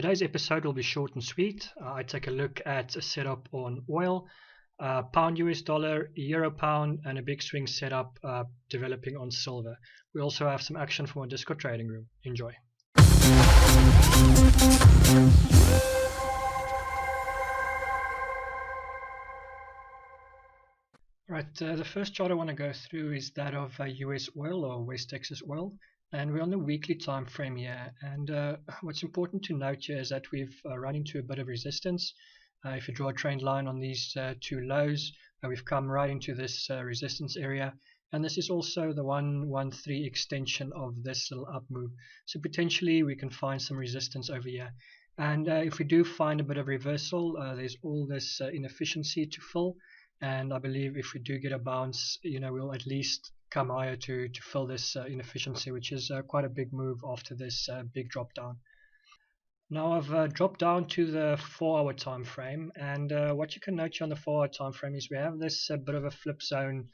Today's episode will be short and sweet. I take a look at a setup on oil, pound US dollar, euro pound, and a big swing setup developing on silver. We also have some action from our Discord trading room. Enjoy. Right, the first chart I want to go through is that of US oil or West Texas oil. And we're on the weekly time frame here, and what's important to note here is that we've run into a bit of resistance. If you draw a trend line on these two lows, we've come right into this resistance area, and this is also the 113 extension of this little up move. So potentially we can find some resistance over here, and if we do find a bit of reversal, there's all this inefficiency to fill, and I believe if we do get a bounce, we'll at least come higher to fill this inefficiency, which is quite a big move after this big drop down. Now I've dropped down to the 4-hour time frame, and what you can note here on the 4-hour time frame is we have this bit of a flip zone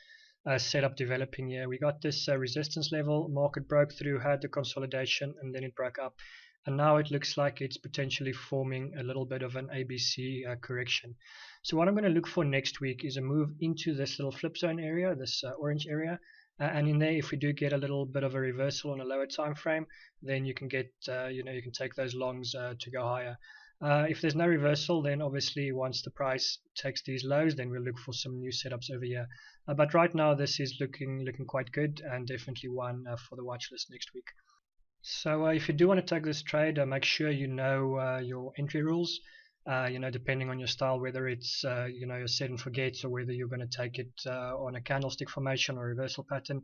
setup developing here. We got this resistance level, market broke through, had the consolidation, and then it broke up, and now it looks like it's potentially forming a little bit of an ABC correction. So what I'm going to look for next week is a move into this little flip zone area, this orange area. And in there, if we do get a little bit of a reversal on a lower time frame, then you can get, you can take those longs to go higher. If there's no reversal, then obviously once the price takes these lows, then we'll look for some new setups over here. But right now, this is looking quite good, and definitely one for the watch list next week. So if you do want to take this trade, make sure you know your entry rules. Depending on your style, whether it's your set and forgets, or whether you're going to take it on a candlestick formation or reversal pattern.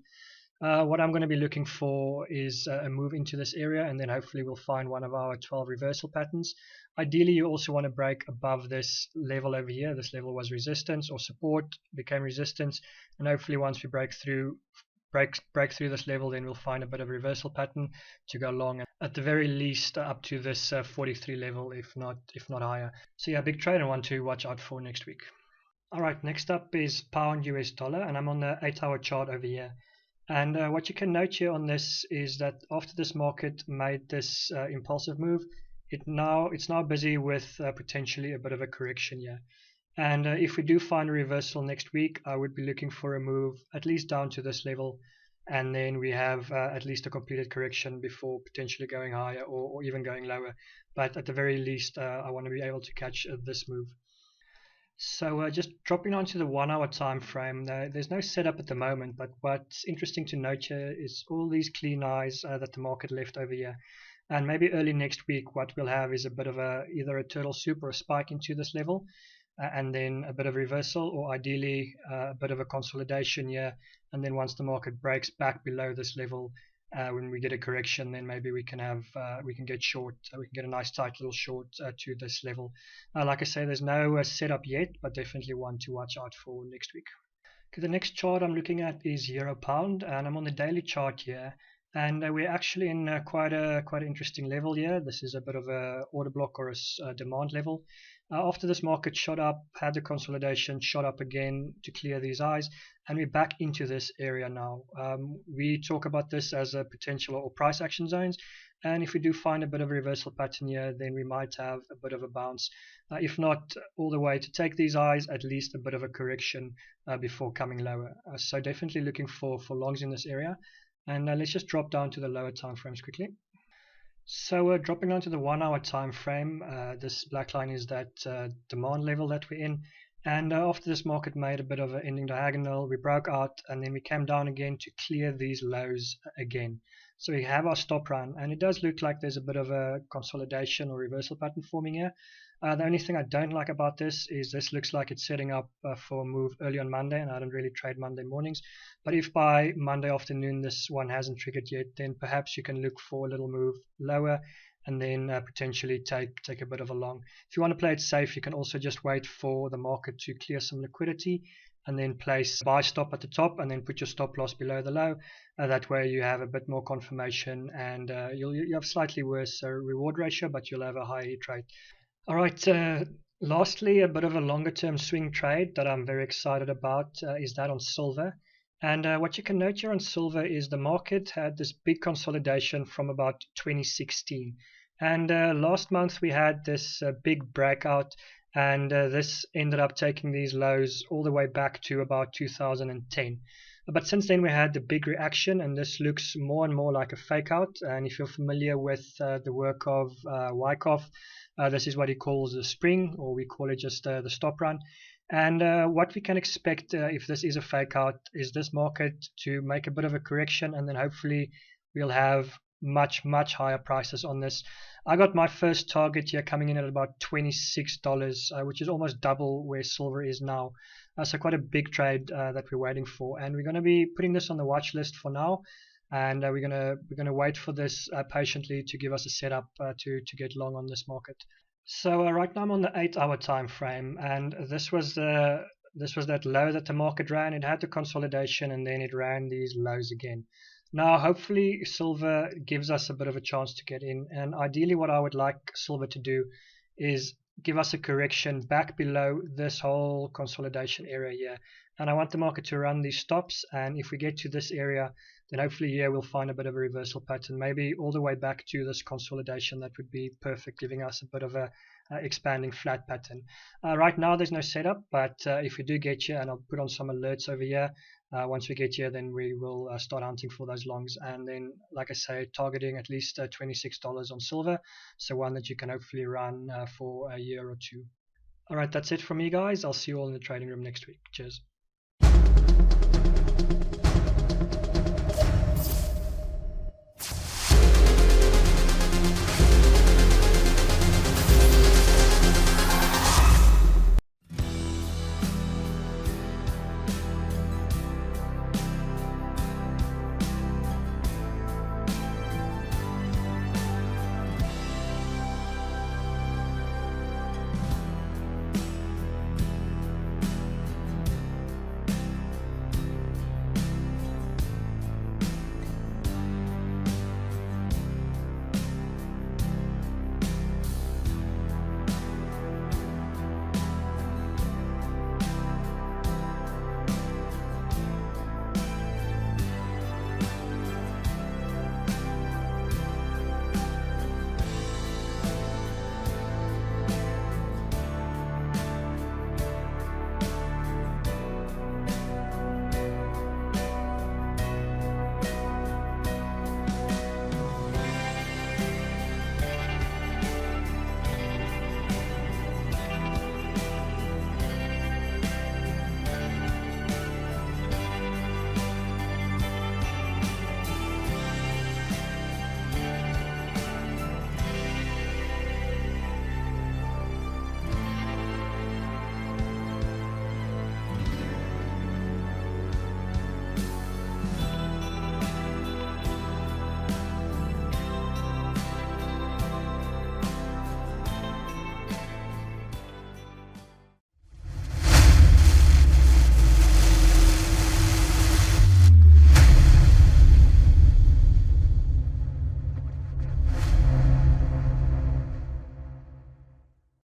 What I'm going to be looking for is a move into this area, and then hopefully we'll find one of our 12 reversal patterns. Ideally, you also want to break above this level over here. This level was resistance or support, became resistance, and hopefully once we break through this level, then we'll find a bit of a reversal pattern to go long, at the very least up to this 43 level, if not higher. So yeah, big trade and one to watch out for next week. Alright, next up is pound US dollar, and I'm on the 8-hour chart over here. And what you can note here on this is that after this market made this impulsive move, it's now busy with potentially a bit of a correction here. And if we do find a reversal next week, I would be looking for a move at least down to this level, and then we have at least a completed correction before potentially going higher or even going lower. But at the very least, I want to be able to catch this move. So just dropping onto the 1-hour time frame, there's no setup at the moment, but what's interesting to note here is all these clean eyes that the market left over here. And maybe early next week, what we'll have is a bit of either a turtle soup or a spike into this level, and then a bit of reversal, or ideally a bit of a consolidation here, and then once the market breaks back below this level, when we get a correction, then maybe we can get short, we can get a nice tight little short to this level. Like I say, there's no setup yet, but definitely one to watch out for next week. Okay, the next chart I'm looking at is euro pound, and I'm on the daily chart here, and we're actually in quite an interesting level here. This is a bit of a order block or a demand level. After this market shot up, had the consolidation, shot up again to clear these eyes, and we're back into this area now. We talk about this as a potential or price action zones, and if we do find a bit of a reversal pattern here, then we might have a bit of a bounce. If not all the way to take these eyes, at least a bit of a correction before coming lower. So definitely looking for longs in this area. And let's just drop down to the lower time frames quickly. So dropping onto the 1-hour time frame, this black line is that demand level that we're in, and after this market made a bit of an ending diagonal, we broke out, and then we came down again to clear these lows again. So we have our stop run, and it does look like there's a bit of a consolidation or reversal pattern forming here. The only thing I don't like about this is this looks like it's setting up for a move early on Monday, and I don't really trade Monday mornings. But if by Monday afternoon this one hasn't triggered yet, then perhaps you can look for a little move lower, and then potentially take a bit of a long. If you want to play it safe, you can also just wait for the market to clear some liquidity, and then place buy stop at the top, and then put your stop loss below the low. That way you have a bit more confirmation, and you have slightly worse reward ratio, but you'll have a higher hit rate. Alright, lastly, a bit of a longer term swing trade that I'm very excited about is that on silver. And what you can note here on silver is the market had this big consolidation from about 2016. And last month we had this big breakout, and this ended up taking these lows all the way back to about 2010. But since then we had the big reaction, and this looks more and more like a fake out. And if you're familiar with the work of Wyckoff, this is what he calls a spring, or we call it just the stop run. And what we can expect if this is a fake out is this market to make a bit of a correction, and then hopefully we'll have much higher prices on this. I got my first target here coming in at about $26, which is almost double where silver is now. So quite a big trade that we're waiting for, and we're going to be putting this on the watch list for now, and we're gonna wait for this patiently to give us a setup to get long on this market. So right now I'm on the 8-hour time frame, and this was that low that the market ran. It had the consolidation, and then it ran these lows again. Now, hopefully, silver gives us a bit of a chance to get in, and ideally, what I would like silver to do is give us a correction back below this whole consolidation area here. And I want the market to run these stops, and if we get to this area, then hopefully here we'll find a bit of a reversal pattern, maybe all the way back to this consolidation. That would be perfect, giving us a bit of a expanding flat pattern. Right now there's no setup, but if we do get here, and I'll put on some alerts over here, once we get here, then we will start hunting for those longs, and then, like I say, targeting at least $26 on silver, so one that you can hopefully run for a year or two. Alright, that's it from me, guys. I'll see you all in the trading room next week. Cheers.